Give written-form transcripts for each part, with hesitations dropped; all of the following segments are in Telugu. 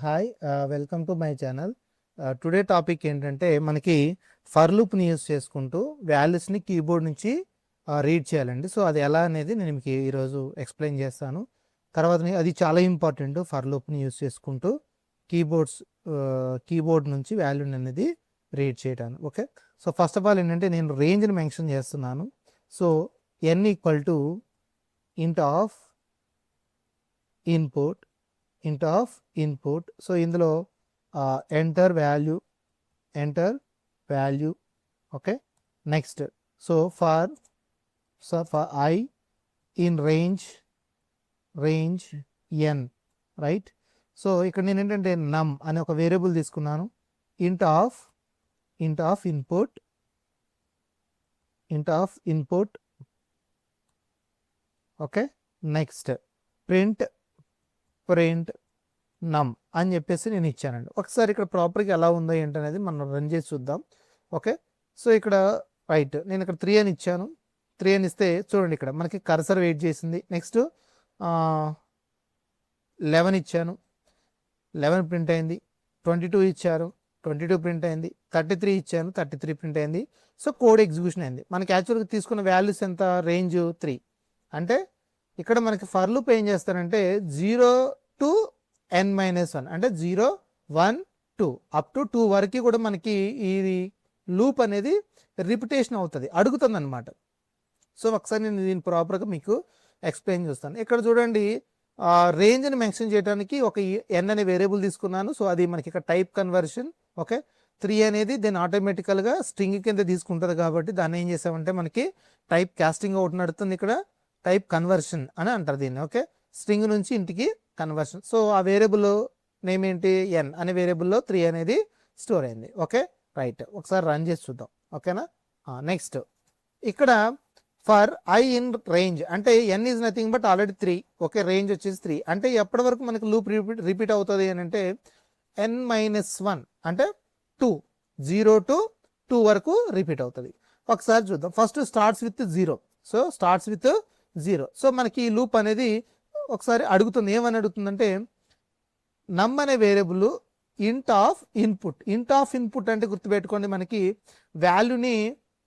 Hi welcome to my channel. Today topic ఏంటంటే మనకి ఫర్ లూప్ని యూస్ చేసుకుంటూ వాల్యూస్ని కీబోర్డ్ నుంచి రీడ్ చేయాలండి. సో అది ఎలా అనేది నేను మీకు ఈరోజు ఎక్స్ప్లెయిన్ చేస్తాను. తర్వాత అది చాలా ఇంపార్టెంట్. ఫర్ లూప్ని యూస్ చేసుకుంటూ కీబోర్డ్ నుంచి వాల్యూని అనేది రీడ్ చేయడానికి. Okay, so first of all ఏంటంటే నేను రేంజ్ని మెన్షన్ చేస్తున్నాను. So n equal to int of input. So ఇందులో enter value. Okay, next so for I in range n, right. So ఇక్కడ నేను ఏంటంటే నమ్ అనే ఒక వేరియబుల్ తీసుకున్నాను. Int of input. Okay, next print num అని చెప్పేసి నేను ఇచ్చానండి. ఒకసారి ఇక్కడ ప్రాపర్గా ఎలా ఉందో ఏంటనేది మనం రన్ చేసి చూద్దాం. ఓకే, సో ఇక్కడ రైట్ నేను ఇక్కడ 3 అని ఇచ్చాను. 3 అని ఇస్తే చూడండి ఇక్కడ మనకి కర్సర్ వెయిట్ చేసింది. నెక్స్ట్ 11 ఇచ్చాను, 11 ప్రింట్ అయింది. 22 ఇచ్చారు, 22 ప్రింట్ అయింది. 33 ఇచ్చాను, 33 ప్రింట్ అయింది. సో కోడ్ ఎగ్జిక్యూషన్ అయింది. మనకి యాక్చువల్గా తీసుకున్న వాల్యూస్ ఎంత, రేంజ్ 3. అంటే ఇక్కడ మనకి ఫర్ లూప్ ఏం చేస్తారంటే 0 to n-1 అంటే 0 1 2 అప్ టు 2 వరకు కూడా మనకి ఈ లూప్ అనేది రిపిటేషన్ అవుతుంది, అడుగుతుంది అనమాట. సో ఒకసారి నేను దీన్ని ప్రాపర్గా మీకు ఎక్స్ప్లెయిన్ చేస్తాను. ఇక్కడ చూడండి రేంజ్ని మెన్షన్ చేయడానికి ఒక n అనే వేరియబుల్ తీసుకున్నాను. సో అది మనకి ఇక్కడ టైప్ కన్వర్షన్. ఓకే, 3 అనేది దీన్ని ఆటోమేటికల్గా స్ట్రింగ్ కింద తీసుకుంటుంది కాబట్టి దాన్ని ఏం చేసామంటే మనకి టైప్ కాస్టింగ్ అవుట్ నడుతుంది, ఇక్కడ టైప్ కన్వర్షన్ అని అంటారు దీన్ని. ఓకే, స్ట్రింగ్ నుంచి ఇంటికి కన్వర్షన్. సో ఆ వేరియబుల్ నేమ్ ఏంటి, ఎన్ అనే వేరియబుల్లో 3 అనేది స్టోర్ అయింది. ఓకే రైట్, ఒకసారి రన్ చేసి చూద్దాం. ఓకేనా, నెక్స్ట్ ఇక్కడ ఫర్ ఐ ఇన్ రేంజ్ అంటే n is nothing but already 3. Okay, range వచ్చేసి 3 అంటే ఎప్పటి వరకు మనకి లూప్ రిపీట్ అవుతుంది అని అంటే n-1 అంటే 2, 0 to 2 వరకు రిపీట్ అవుతుంది. ఒకసారి చూద్దాం. First starts with 0. So starts with 0. So మనకి ఈ లూప్ అనేది ఒకసారి అడుగుతుంది. ఏమని అడుగుతుందంటే నమ్ అనే వేరియబుల్ ఇంట్ ఆఫ్ ఇన్పుట్ అంటే గుర్తుపెట్టుకోండి, మనకి వాల్యూని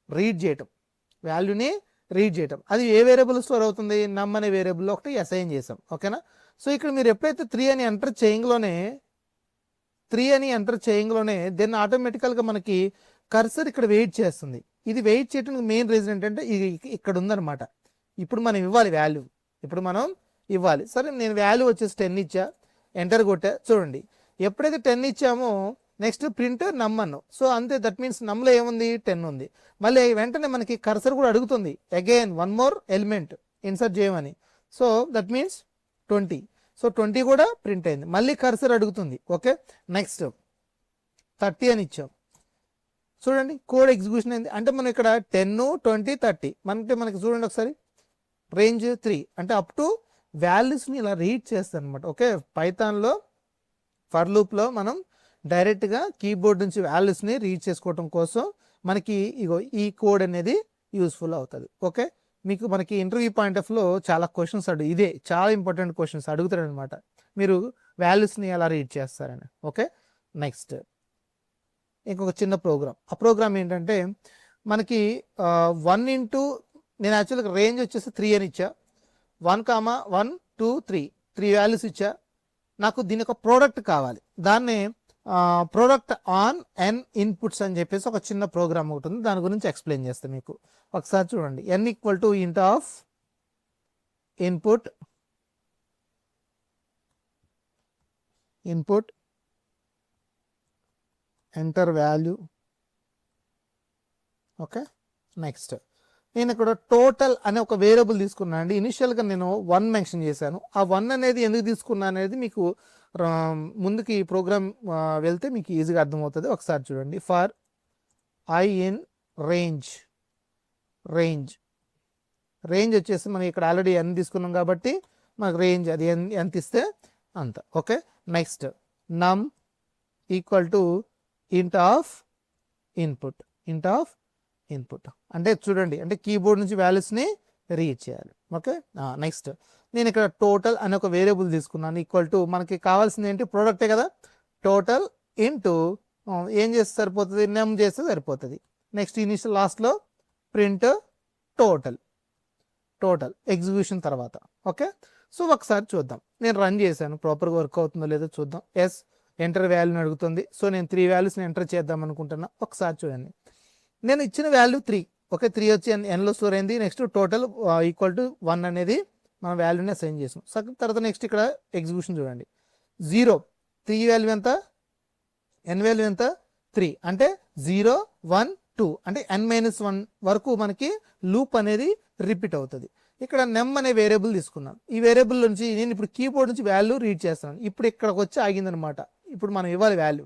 రీడ్ చేయటం. అది ఏ వేరియబుల్ స్టోర్ అవుతుంది, నమ్ అనే వేరియబుల్లో ఒకటి అసైన్ చేసాం. ఓకేనా, సో ఇక్కడ మీరు ఎప్పుడైతే 3 అని ఎంటర్ చేయంలోనే దెన్ ఆటోమేటికల్గా మనకి కర్సర్ ఇక్కడ వెయిట్ చేస్తుంది. ఇది వెయిట్ చేయడానికి మెయిన్ రీజన్ ఏంటంటే ఇది ఇక్కడ ఉందన్నమాట. ఇప్పుడు మనం ఇవ్వాలి. సరే నేను వాల్యూ వచ్చేసి 10 ఇచ్చా, ఎంటర్ కొట్టా. చూడండి ఎప్పుడైతే 10 ఇచ్చామో నెక్స్ట్ ప్రింట్ నమ్ అన్నాం. సో అంతే, దట్ మీన్స్ నమ్లో ఏముంది, 10 ఉంది. మళ్ళీ వెంటనే మనకి కర్సర్ కూడా అడుగుతుంది అగైన్ 1 more ఎలిమెంట్ ఇన్సర్ట్ చేయమని. So that means 20. సో 20 కూడా ప్రింట్ అయింది. మళ్ళీ కర్సర్ అడుగుతుంది. ఓకే, నెక్స్ట్ 30 అని ఇచ్చాం. చూడండి కోడ్ ఎగ్జిక్యూషన్ అయింది. అంటే మనం ఇక్కడ 10, 20, 30 మనకి చూడండి ఒకసారి రేంజ్ 3 అంటే అప్ టు వాల్యూస్ని ఇలా రీడ్ చేస్తాను అనమాట. ఓకే, పైథాన్లో ఫర్ లూప్లో మనం డైరెక్ట్గా కీబోర్డ్ నుంచి వాల్యూస్ని రీడ్ చేసుకోవడం కోసం మనకి ఈ కోడ్ అనేది యూస్ఫుల్ అవుతుంది. ఓకే, మనకి ఇంటర్వ్యూ పాయింట్ ఆఫ్ లో చాలా క్వశ్చన్స్ ఇదే చాలా ఇంపార్టెంట్ క్వశ్చన్స్ అడుగుతారు అనమాట, మీరు వాల్యూస్ని ఎలా రీడ్ చేస్తారని. ఓకే, నెక్స్ట్ ఇంకొక చిన్న ప్రోగ్రామ్. ఆ ప్రోగ్రామ్ ఏంటంటే మనకి 1 into నేను యాక్చువల్గా రేంజ్ వచ్చేసి 3 అని ఇచ్చా. 1, 1, 2, 3 వాల్యూస్ ఇచ్చా. నాకు దీని ఒక ప్రోడక్ట్ కావాలి, దాన్ని ప్రోడక్ట్ ఆన్ ఎన్ ఇన్పుట్స్ అని చెప్పేసి ఒక చిన్న ప్రోగ్రామ్ ఒకటి ఉంది, దాని గురించి ఎక్స్ప్లెయిన్ చేస్తాను మీకు. ఒకసారి చూడండి. n equal to int of input enter value. Okay, next నేను ఇక్కడ టోటల్ అనే ఒక వేరియబుల్ తీసుకున్నాను అండి. ఇనిషియల్గా నేను 1 మెన్షన్ చేశాను. ఆ 1 అనేది ఎందుకు తీసుకున్నా అనేది మీకు ముందుకి ప్రోగ్రామ్ వెళ్తే మీకు ఈజీగా అర్థమవుతుంది. ఒకసారి చూడండి. ఫర్ ఐ ఇన్ రేంజ్ వచ్చేసి మనం ఇక్కడ ఆల్రెడీ n తీసుకున్నాం కాబట్టి మనకు రేంజ్ అది ఎంత ఇస్తే అంత. ఓకే, నెక్స్ట్ నమ్ equal to int of input అంటే చూడండి, అంటే కీబోర్డ్ నుంచి వాల్యూస్ని రీడ్ చేయాలి. ఓకే, నెక్స్ట్ నేను ఇక్కడ టోటల్ అనే ఒక వేరియబుల్ తీసుకున్నాను ఈక్వల్ టు మనకి కావాల్సింది ఏంటి ప్రోడక్టే కదా, టోటల్ ఇంటూ ఏం చేస్తే సరిపోతుంది, నెమ్ చేస్తే సరిపోతుంది. నెక్స్ట్ ఇనిషియల్ లాస్ట్లో ప్రింట్ టోటల్ ఎగ్జిక్యూషన్ తర్వాత. ఓకే, సో ఒకసారి చూద్దాం. నేను రన్ చేశాను, ప్రాపర్గా వర్క్ అవుతుందో లేదో చూద్దాం. ఎస్, ఎంటర్ వాల్యూని అడుగుతుంది. సో నేను 3 వాల్యూస్ని ఎంటర్ చేద్దాం అనుకుంటున్నా. ఒకసారి చూడండి, నేను ఇచ్చిన వాల్యూ 3. ఓకే, 3 వచ్చి ఎన్లో స్టోర్ అయింది. నెక్స్ట్ టోటల్ ఈక్వల్ టు 1 అనేది మన వాల్యూని అసైన్ చేసాం. తర్వాత నెక్స్ట్ ఇక్కడ ఎగ్జిక్యూషన్ చూడండి, 0, 3 వాల్యూ ఎంత, n వాల్యూ ఎంత, 3, అంటే 0 1 2 అంటే n-1 వరకు మనకి లూప్ అనేది రిపీట్ అవుతుంది. ఇక్కడ నెమ్ అనే వేరియబుల్ తీసుకున్నాను. ఈ వేరియబుల్ నుంచి నేను ఇప్పుడు కీబోర్డ్ నుంచి వాల్యూ రీడ్ చేస్తాను. ఇప్పుడు ఇక్కడికి వచ్చి ఆగిందనమాట. ఇప్పుడు మనం ఇవ్వాలి వాల్యూ.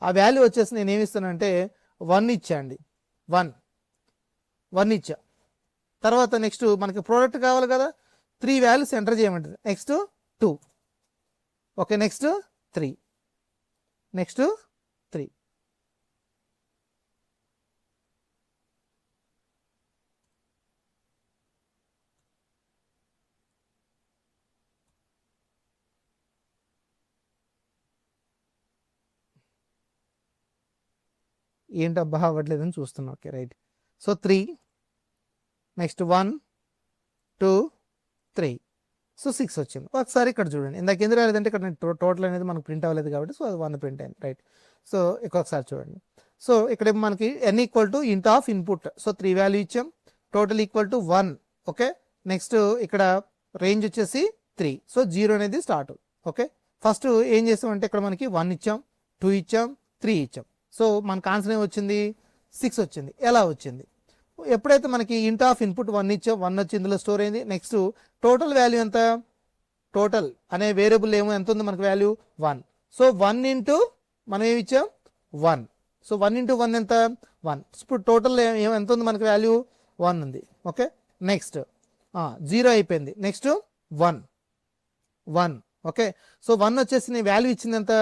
ఆ వాల్యూ వచ్చేసి నేను ఏమి ఇస్తానంటే 1 ఇచ్చాండి, 1 ఇచ్చా. తర్వాత నెక్స్ట్ మనకి ప్రోడక్ట్ కావాలి కదా, 3 వాల్యూస్ ఎంటర్ చేయమంటుంది. Next 2, okay, next 3, next 3. ఏంటబ్బా అవ్వట్లేదని చూస్తున్నాం. Okay, right. So 3, next 1 2 3, so 6 వచ్చింది. ఒకసారి ఇక్కడ చూడండి, ఇందాక ఎందుకు రాలేదంటే ఇక్కడ టోటల్ అనేది మనకు ప్రింట్ అవ్వలేదు కాబట్టి సో అది 1 ప్రింట్ అయింది, రైట్. సో ఒకసారి చూడండి, సో ఇక్కడ మనకి n equal to int of input, so 3 value ఇచ్చాం, total equal to 1. Okay, next ఇక్కడ రేంజ్ వచ్చేసి 3, సో 0 అనేది స్టార్ట్. ఓకే, ఫస్ట్ ఏం చేస్తామంటే ఇక్కడ మనకి 1 ఇచ్చాం, 2 ఇచ్చాం, 3 ఇచ్చాం. సో మనకు ఆన్సర్ ఏం వచ్చింది, 6 వచ్చింది. ఎలా వచ్చింది, ఎప్పుడైతే మనకి ఇంట్ ఆఫ్ ఇన్పుట్ 1 ఇచ్చాం, 1 వచ్చి ఇందులో స్టోర్ అయింది. నెక్స్ట్ టోటల్ వాల్యూ ఎంత, టోటల్ అనే వేరియబుల్ ఏమో ఎంత ఉంది మనకి వాల్యూ 1. సో 1 ఇంటూ మనం ఏమి ఇచ్చాం 1, సో 1 ఇంటూ 1 ఎంత 1. ఇప్పుడు టోటల్ ఎంత ఉంది మనకి వాల్యూ 1 ఉంది. ఓకే, నెక్స్ట్ 0 అయిపోయింది. నెక్స్ట్ 1. ఓకే, సో 1 వచ్చేసి నీ వాల్యూ ఇచ్చింది ఎంత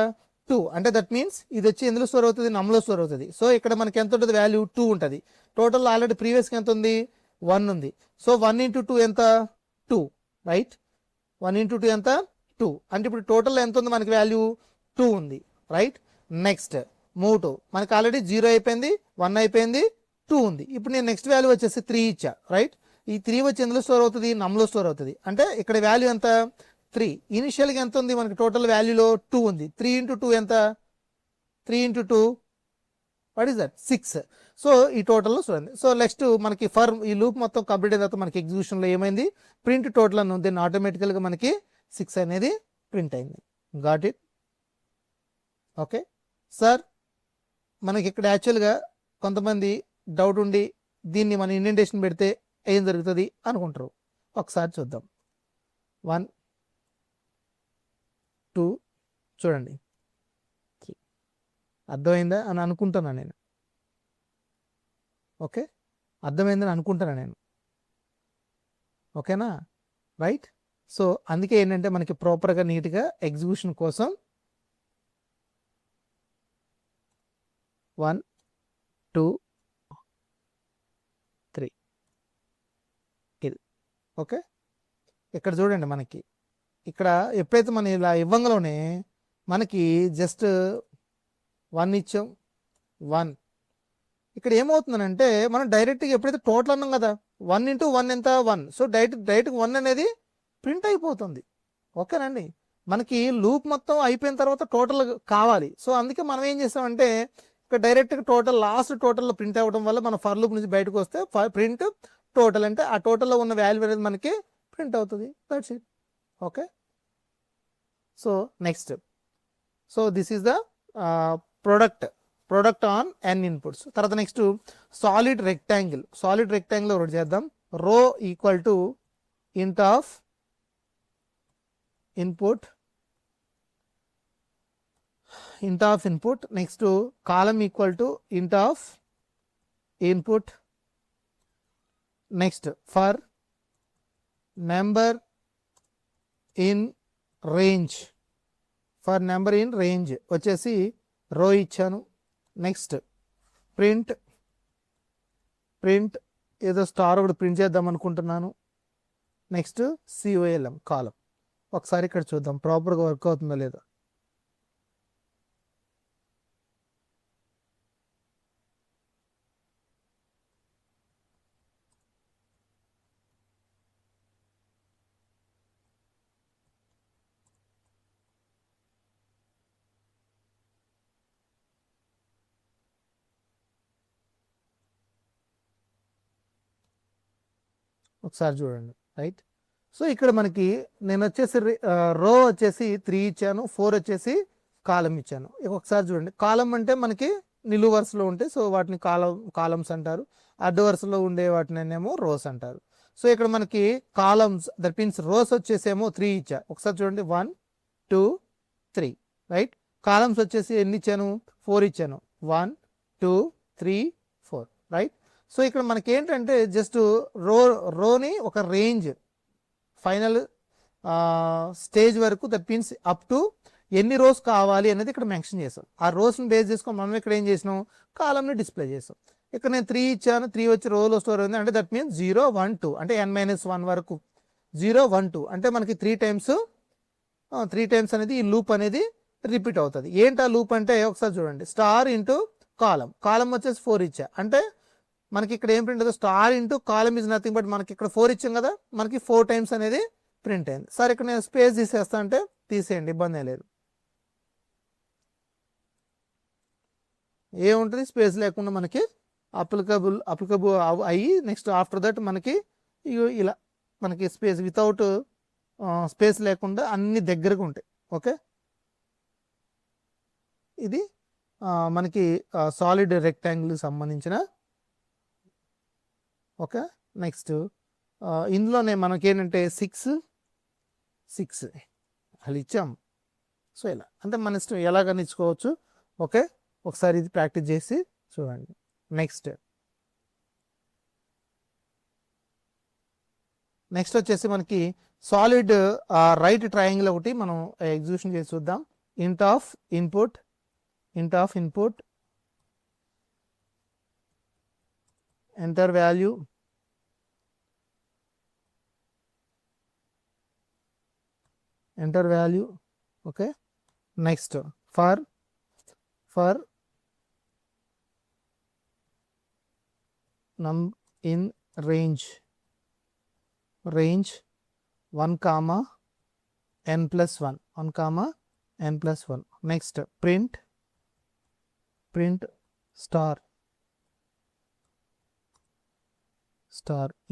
2, అంటే దట్ మీన్స్ ఇది వచ్చి ఎందులో స్టోర్ అవుతుంది, నమ్లో స్టోర్ అవుతుంది. సో ఇక్కడ మనకి ఎంత ఉంటుంది వాల్యూ 2 ఉంటుంది. టోటల్ ఆల్రెడీ ప్రీవియస్గా ఎంత ఉంది 1 ఉంది. సో 1 ఇంటూ 2 ఎంత 2, రైట్. 1 ఇంటూ 2 ఎంత 2, అంటే ఇప్పుడు టోటల్ ఎంత ఉంది మనకి వాల్యూ 2 ఉంది, రైట్. నెక్స్ట్ మూవ్ టు మనకి ఆల్రెడీ 0 అయిపోయింది, 1 అయిపోయింది, 2 ఉంది. ఇప్పుడు నేను నెక్స్ట్ వాల్యూ వచ్చేసి 3 ఇచ్చా, రైట్. ఈ 3 వచ్చి ఎందులో స్టోర్ అవుతుంది, నమ్లో స్టోర్ అవుతుంది. అంటే ఇక్కడ వాల్యూ ఎంత 3. ఇనిషియల్గా ఎంత ఉంది మనకి టోటల్ వాల్యూలో 2 ఉంది. 3 ఇంటూ 2 ఎంత, 3 into 2 what is that 6. So ఈ టోటల్లో చూడండి. సో నెక్స్ట్ మనకి ఫర్ ఈ లూప్ మొత్తం కంప్లీట్ అయిన తర్వాత మనకి ఎగ్జిక్యూషన్లో ఏమైంది, ప్రింట్ టోటల్ అని ఉంది, ఆటోమేటికల్గా మనకి 6 అనేది ప్రింట్ అయింది. Got it. ఓకే సార్, మనకి ఇక్కడ యాక్చువల్గా కొంతమంది డౌట్ ఉండి దీన్ని మన ఇండెంటేషన్ పెడితే ఏం జరుగుతుంది అనుకుంటారు. ఒకసారి చూద్దాం. 1 2 చూడండి, 3. అర్థమైందా అని అనుకుంటున్నా నేను. ఓకే, అర్థమైందని అనుకుంటున్నా నేను. ఓకేనా, రైట్. సో అందుకే ఏంటంటే మనకి ప్రాపర్గా నీట్గా ఎగ్జిక్యూషన్ కోసం 1 2 3 ఇది. ఓకే, ఇక్కడ చూడండి, మనకి ఇక్కడ ఎప్పుడైతే మనం ఇలా ఇవ్వంగలోనే మనకి జస్ట్ 1 ఇచ్చాం 1. ఇక్కడ ఏమవుతుందనంటే మనం డైరెక్ట్గా ఎప్పుడైతే టోటల్ అన్నాం కదా, 1 ఇంటూ 1 ఎంత 1. సో డైరెక్ట్గా 1 అనేది ప్రింట్ అయిపోతుంది. ఓకేనండి, మనకి లూప్ మొత్తం అయిపోయిన తర్వాత టోటల్ కావాలి. సో అందుకే మనం ఏం చేస్తామంటే ఇక్కడ డైరెక్ట్గా టోటల్ లాస్ట్ టోటల్లో ప్రింట్ అవ్వడం వల్ల మన ఫర్ లూప్ నుంచి బయటకు వస్తే ప్రింట్ టోటల్ అంటే ఆ టోటల్లో ఉన్న వాల్యూ అనేది మనకి ప్రింట్ అవుతుంది. That's it. Okay, so next, so this is the product on n inputs. తర్వాత నెక్స్ట్ సాలిడ్ రెక్టాంగిల్ ఒకటి చేద్దాం. రో equal to int of input, next column equal to int of input, next for number in range వచ్చేసి రో ఇచ్చాను. నెక్స్ట్ ప్రింట్ ఏదో స్టార్ ఒకటి ప్రింట్ చేద్దాం అనుకుంటున్నాను. నెక్స్ట్ COLM కాలం. ఒకసారి ఇక్కడ చూద్దాం ప్రాపర్గా వర్క్ అవుతుందో లేదో. ఒకసారి చూడండి, రైట్. సో ఇక్కడ మనకి నేను వచ్చేసి రో వచ్చేసి 3 ఇచ్చాను, 4 వచ్చేసి కాలం ఇచ్చాను. ఒకసారి చూడండి, కాలం అంటే మనకి నిలువు వరుసలో ఉంటాయి, సో వాటిని కాలమ్స్ అంటారు. అడ్డు వరుసలో ఉండే వాటిని ఏమో రోస్ అంటారు. సో ఇక్కడ మనకి కాలమ్స్ దట్ మీన్స్ రోస్ వచ్చేసేమో 3 ఇచ్చా. ఒకసారి చూడండి 1 2 3, రైట్. కాలమ్స్ వచ్చేసి ఎన్ని ఇచ్చాను, 4 ఇచ్చాను. 1 2 3 4, రైట్. సో ఇక్కడ మనకి ఏంటంటే జస్ట్ రోని ఒక రేంజ్ ఫైనల్ స్టేజ్ వరకు దట్ మీన్స్ అప్ టు ఎన్ని రోస్ కావాలి అనేది ఇక్కడ మెన్షన్ చేసాం. ఆ రోస్ని బేస్ చేసుకొని మనం ఇక్కడ ఏం చేసినాం, కాలంని డిస్ప్లే చేసాం. ఇక్కడ నేను 3 ఇచ్చాను, 3 వచ్చి రోలో స్టోర్ అయింది అంటే దట్ మీన్స్ 0 1 2 అంటే n-1 వరకు 0 1 2 అంటే మనకి 3 టైమ్స్ అనేది ఈ లూప్ అనేది రిపీట్ అవుతుంది. ఏంటి ఆ లూప్ అంటే ఒకసారి చూడండి, స్టార్ ఇంటూ కాలం వచ్చేసి 4 ఇచ్చా అంటే మనకి ఇక్కడ ఏం ప్రింట్ అవుతుంది, star into column is nothing but మనకి ఇక్కడ 4 ఇచ్చాం కదా, మనకి 4 టైమ్స్ అనేది ప్రింట్ అయింది. సరే ఇక్కడ నేను స్పేస్ తీసేస్తా అంటే తీసేయండి, ఇబ్బంది లేదు. ఏముంటుంది, స్పేస్ లేకుండా మనకి అప్లికబుల్ అయ్యి నెక్స్ట్ ఆఫ్టర్ దట్ మనకి ఇలా మనకి స్పేస్ వితౌట్ స్పేస్ లేకుండా అన్ని దగ్గరగా ఉంటాయి. ఓకే, ఇది మనకి సాలిడ్ రెక్టాంగిల్ సంబంధించిన. ఓకే, నెక్స్ట్ ఇందులోనే మనకేంటంటే 6 అలా ఇచ్చాం. సో ఇలా అంటే మన ఇష్టం ఎలాగని ఇచ్చుకోవచ్చు. ఓకే, ఒకసారి ఇది ప్రాక్టీస్ చేసి చూడండి. నెక్స్ట్ వచ్చేసి మనకి సాలిడ్ రైట్ ట్రయాంగిల్ ఒకటి మనం ఎగ్జిక్యూషన్ చేసి చూద్దాం. ఇంట్ of input enter value, okay. Next for num in range 1 comma n+1 next print star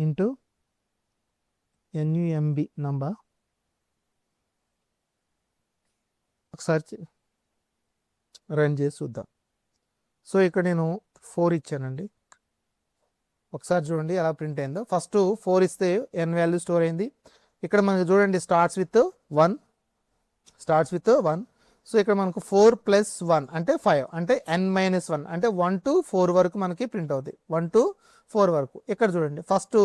into numb number. ఒకసారి రన్ చేసి చూద్దాం. సో ఇక్కడ నేను 4 ఇచ్చానండి. ఒకసారి చూడండి ఎలా ప్రింట్ అయిందో. ఫస్ట్ 4 ఇస్తే n వాల్యూ స్టోర్ అయింది. ఇక్కడ మనకి చూడండి స్టార్ట్స్ విత్ 1. సో ఇక్కడ మనకు 4 + 1 అంటే 5 అంటే n-1 అంటే 1 to 4 వరకు మనకి ప్రింట్ అవుతుంది. 1 to 4 వరకు. ఇక్కడ చూడండి ఫస్ట్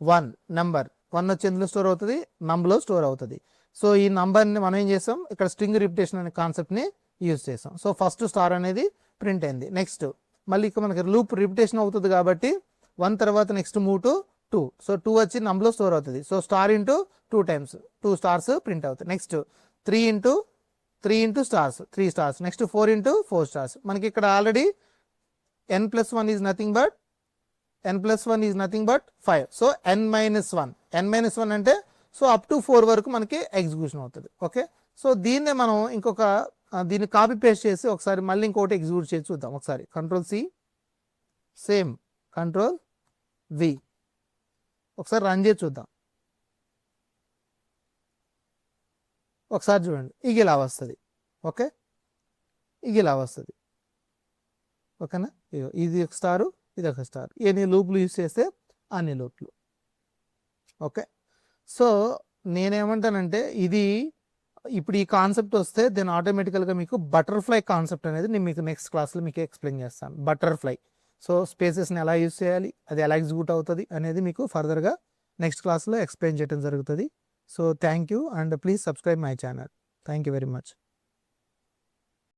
1 నెంబర్ 1 వచ్చి ఎందులో స్టోర్ అవుతుంది, నంబర్లో స్టోర్ అవుతుంది. సో ఈ నంబర్ని మనం ఏం చేసాం, ఇక్కడ స్ట్రింగ్ రిపిటేషన్ అనే కాన్సెప్ట్ని యూజ్ చేసాం. సో ఫస్ట్ స్టార్ అనేది ప్రింట్ అయింది. నెక్స్ట్ మళ్ళీ ఇక్కడ మనకి లూప్ రిపిటేషన్ అవుతుంది కాబట్టి 1 తర్వాత నెక్స్ట్ మూవ్ టు 2. సో 2 వచ్చి నంబర్లో స్టోర్ అవుతుంది. So star into 2 times 2 stars print అవుతాయి. Next 3 into stars 3 stars. Next 4 into 4 stars. మనకి ఇక్కడ already n+1 is nothing but 5. So n-1 అంటే సో అప్ టు 4 వరకు మనకి ఎగ్జిక్యూషన్ అవుతుంది. ఓకే, సో దీన్నే మనం దీన్ని కాపీ పేస్ట్ చేసి ఒకసారి మళ్ళీ ఇంకోటి ఎగ్జిక్యూట్ చేసి చూద్దాం. ఒకసారి Ctrl+C సేమ్ Ctrl+V ఒకసారి రన్ చేసి చూద్దాం. ఒకసారి చూడండి ఇక ఇలా వస్తుంది. ఓకే, ఇక ఇలా వస్తుంది. ఓకేనా, ఇది ఒక స్టారు, ఇది ఒక స్టార్. ఎన్ని లూప్లు యూజ్ చేస్తే అన్ని లూప్లు. ఓకే, సో నేనేమంటానంటే ఇది ఇప్పుడు ఈ కాన్సెప్ట్ వస్తే దెన్ ఆటోమేటికల్గా మీకు బటర్ఫ్లై కాన్సెప్ట్ అనేది నేను మీకు నెక్స్ట్ క్లాస్లో మీకు ఎక్స్ప్లెయిన్ చేస్తాను. బటర్ఫ్లై, సో స్పేసెస్ని ఎలా యూజ్ చేయాలి, అది ఎలా ఎగ్జిక్యూట్ అవుతుంది అనేది మీకు ఫర్దర్గా నెక్స్ట్ క్లాస్లో ఎక్స్ప్లెయిన్ చేయడం జరుగుతుంది. So thank you and please subscribe my channel. Thank you very much.